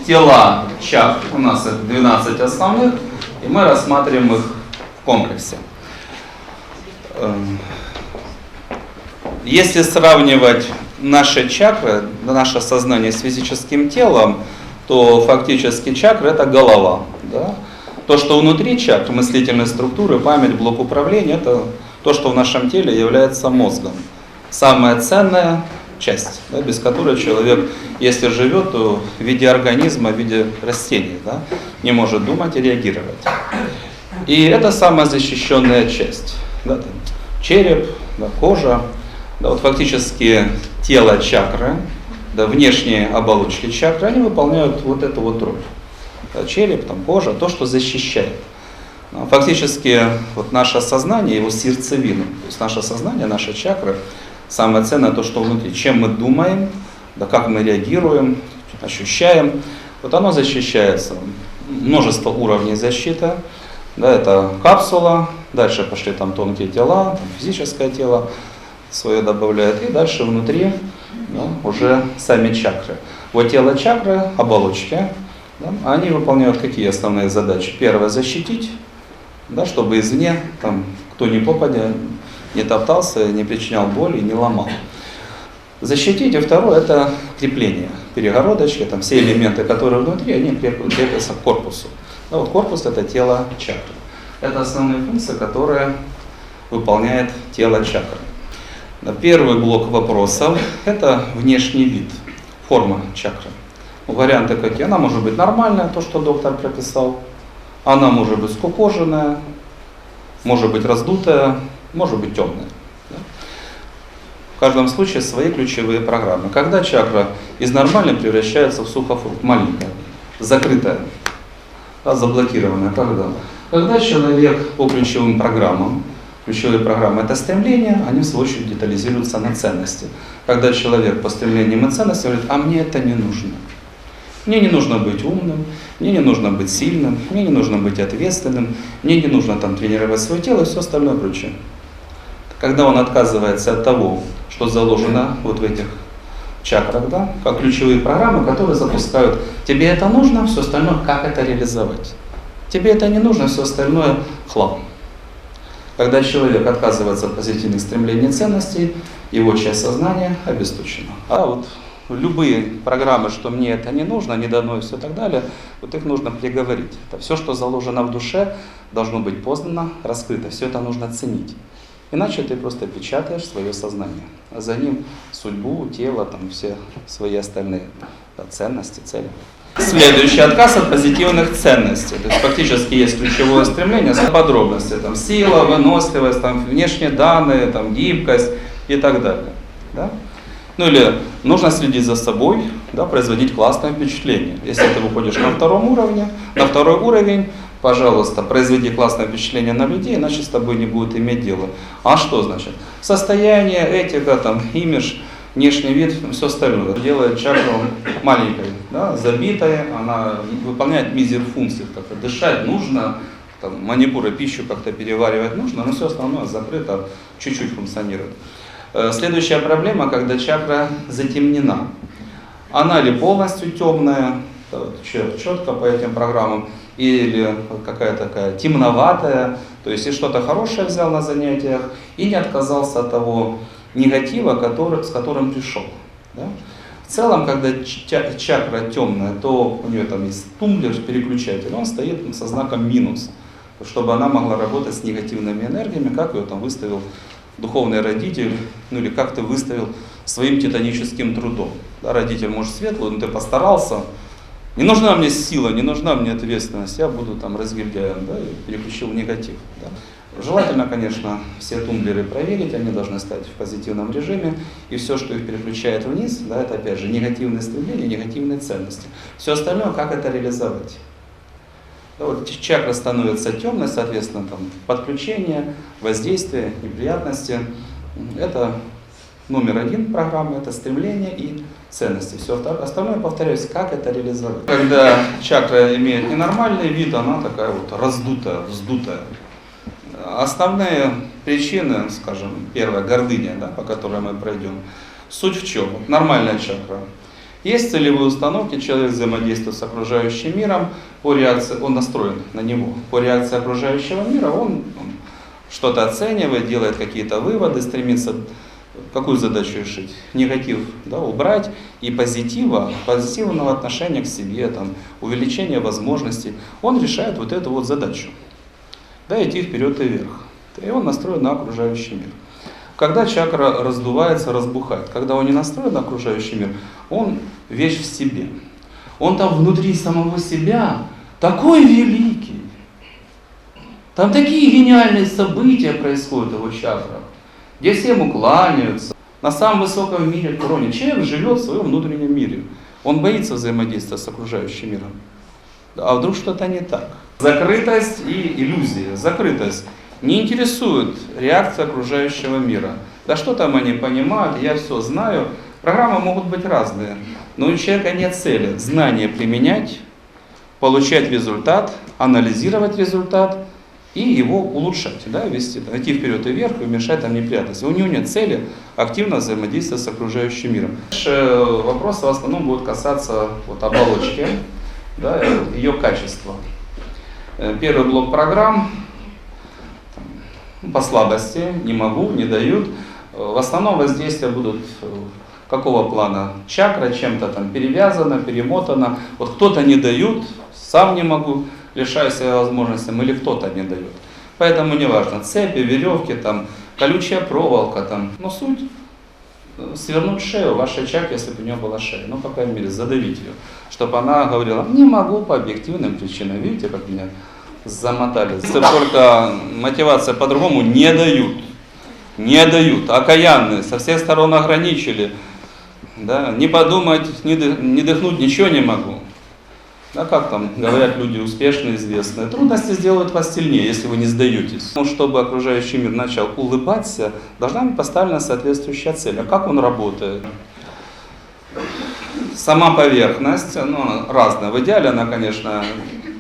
тела чакр, у нас их 12 основных, и мы рассматриваем их в комплексе. Если сравнивать наши чакры, наше сознание с физическим телом, то фактически чакра — это голова. Да? То, что внутри чакр, мыслительной структуры, память, блок управления, это то, что в нашем теле является мозгом. Самая ценная часть, да, без которой человек, если живет, то в виде организма, в виде растений, да, не может думать и реагировать. И это самая защищенная часть. Да, там, череп, да, кожа, да, вот фактически тело чакры, да, внешние оболочки чакры, они выполняют вот эту вот роль. Да, череп, там, кожа, то, что защищает. Фактически вот наше сознание, его сердцевина, то есть наше сознание, наша чакра, самое ценное то, что внутри. Чем мы думаем, да, как мы реагируем, ощущаем, вот оно защищается. Множество уровней защиты. Да, это капсула, дальше пошли там тонкие тела, там физическое тело свое добавляет, и дальше внутри, да, уже сами чакры. Вот тело чакры, оболочки, да, они выполняют какие основные задачи? Первое — защитить, да, чтобы извне там, кто ни попадя не топтался, не причинял боли, не ломал. Защитить, и второе — это крепление. Перегородочки, там все элементы, которые внутри, они крепятся к корпусу. Да, вот корпус — это тело чакры. Это основные функции, которые выполняет тело чакры. Первый блок вопросов — это внешний вид, форма чакры. Варианты какие? Она может быть нормальная, то, что доктор прописал. Она может быть скукоженная, может быть раздутая, может быть темная. В каждом случае свои ключевые программы. Когда чакра из нормальной превращается в сухофрукт, маленькая, закрытая, да, заблокированная. Когда человек по ключевым программам, ключевые программы — это стремления, они в свою очередь детализируются на ценности. Когда человек по стремлениям и ценностям говорит: а мне это не нужно. Мне не нужно быть умным, мне не нужно быть сильным, мне не нужно быть ответственным, мне не нужно там тренировать свое тело и все остальное прочее. Когда он отказывается от того, что заложено вот в этих чакрах, да, как ключевые программы, которые запускают: тебе это нужно, все остальное как это реализовать. Тебе это не нужно, все остальное хлам. Когда человек отказывается от позитивных стремлений и ценностей, его часть сознания обесточена. А вот любые программы, что мне это не нужно, не дано и все так далее, вот их нужно приговорить. Это все, что заложено в душе, должно быть познано, раскрыто. Все это нужно ценить. Иначе ты просто печатаешь свое сознание. А за ним судьбу, тело, там все свои остальные, да, ценности, цели. Следующий — отказ от позитивных ценностей. То есть фактически есть ключевое стремление с подробностями. Там сила, выносливость, там внешние данные, там гибкость и так далее. Да? Ну или нужно следить за собой, да, производить классное впечатление. Если ты выходишь на втором уровне, на второй уровень, пожалуйста, произведи классное впечатление на людей, иначе с тобой не будут иметь дело. А что значит? Состояние, этика, там, имидж, внешний вид, все остальное. Делает чакру маленькой, да, забитой, она выполняет мизер функций. Как-то дышать нужно, там, манипуры, пищу как-то переваривать нужно, но все остальное закрыто, чуть-чуть функционирует. Следующая проблема, когда чакра затемнена. Она ли полностью темная, четко по этим программам, или какая-то такая темноватая, то есть и что-то хорошее взял на занятиях, и не отказался от того негатива, с которым пришел. Да? В целом, когда чакра темная, то у нее там есть тумблер, переключатель, он стоит со знаком минус, чтобы она могла работать с негативными энергиями, как ее там выставил духовный родитель, ну или как ты выставил своим титаническим трудом. Да, родитель, может, светлый, но ты постарался, не нужна мне сила, не нужна мне ответственность, я буду там разгильдяем, да, и переключил в негатив. Да. Желательно, конечно, все тумблеры проверить, они должны стать в позитивном режиме, и все, что их переключает вниз, да, это опять же негативные стремления, негативные ценности. Все остальное, как это реализовать. Да, вот чакра становится темной, соответственно, там, подключение, воздействие, неприятности. Это номер один программы, это стремление и ценности. Все остальное, повторяюсь, как это реализовать. Когда чакра имеет ненормальный вид, она такая вот раздутая, вздутая. Основные причины, скажем, первая — гордыня, да, по которой мы пройдем. Суть в чем? Вот нормальная чакра Есть целевые установки, человек взаимодействует с окружающим миром, по реакции, он настроен на него. По реакции окружающего мира он что-то оценивает, делает какие-то выводы, стремится какую задачу решить? Негатив, да, убрать и позитивного отношения к себе, там, увеличение возможностей. Он решает вот эту вот задачу. Да, идти вперед и вверх. И он настроен на окружающий мир. Когда чакра раздувается, разбухает, когда он не настроен на окружающий мир, он вещь в себе. Он там внутри самого себя такой великий. Там такие гениальные события происходят в его чакрах, где все ему кланяются. На самом высоком мире кроне человек живет в своем внутреннем мире. Он боится взаимодействия с окружающим миром. А вдруг что-то не так? Закрытость и иллюзия. Закрытость не интересует реакция окружающего мира. Да что там они понимают, я все знаю. Программы могут быть разные, но у человека нет цели знания применять, получать результат, анализировать результат и его улучшать, да, вести, идти вперед и вверх и уменьшать там неприятности. У него нет цели активно взаимодействовать с окружающим миром. Дальше вопросы в основном будут касаться вот оболочки, да, ее качества. Первый блок программ по слабости, не могу, не дают. В основном воздействия будут какого плана? Чакра чем-то там перевязана, перемотана. Вот кто-то не дают, сам не могу, лишаю себя возможностям, или кто-то не дает. Поэтому неважно, цепи, веревки, там, колючая проволока, там, но суть свернуть шею вашей чакры, если бы у нее была шея, ну, по крайней мере, задавить ее, чтобы она говорила, не могу по объективным причинам, видите, как меня замотали. Если только мотивация по-другому не дают, окаянные, со всех сторон ограничили, да, не подумать, не дыхнуть, ничего не могу. Да, как там говорят люди успешные, известные, трудности сделают вас сильнее, если вы не сдаетесь. Но чтобы окружающий мир начал улыбаться, должна быть поставлена соответствующая цель. А как он работает? Сама поверхность, ну, разная. В идеале она, конечно,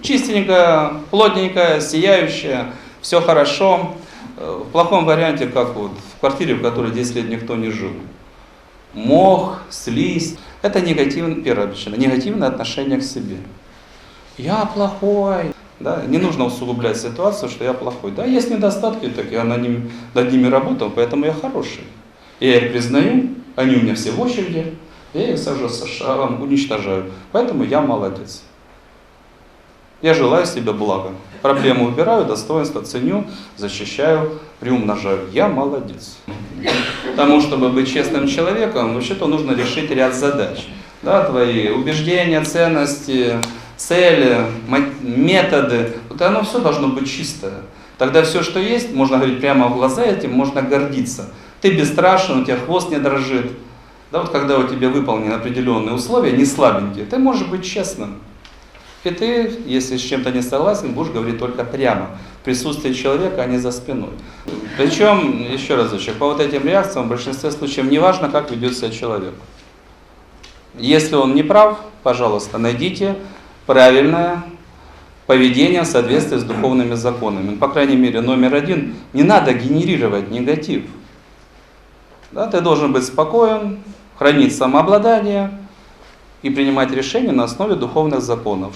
чистенькая, плотненькая, сияющая, все хорошо. В плохом варианте, как вот в квартире, в которой 10 лет никто не жил. Мох, слизь. Это первая причина, негативное отношение к себе. Я плохой. Да? Не нужно усугублять ситуацию, что я плохой. Да, есть недостатки, так я над ними работал, поэтому я хороший. Я их признаю, они у меня все в очереди, я их уничтожаю. Поэтому я молодец. Я желаю себе блага. Проблему убираю, достоинство ценю, защищаю, приумножаю. Я молодец. Потому, чтобы быть честным человеком, вообще-то нужно решить ряд задач. Да, твои убеждения, ценности, цели, методы. Вот оно все должно быть чистое. Тогда все, что есть, можно говорить прямо в глаза, этим можно гордиться. Ты бесстрашен, у тебя хвост не дрожит. Да, вот когда у тебя выполнены определенные условия, не слабенькие, ты можешь быть честным. И ты, если с чем-то не согласен, будешь говорить только прямо, в присутствии человека, а не за спиной. Причем, еще разочек, по вот этим реакциям в большинстве случаев не важно, как ведет себя человек. Если он не прав, пожалуйста, найдите правильное поведение в соответствии с духовными законами. По крайней мере, номер один, не надо генерировать негатив. Да, ты должен быть спокоен, хранить самообладание и принимать решения на основе духовных законов.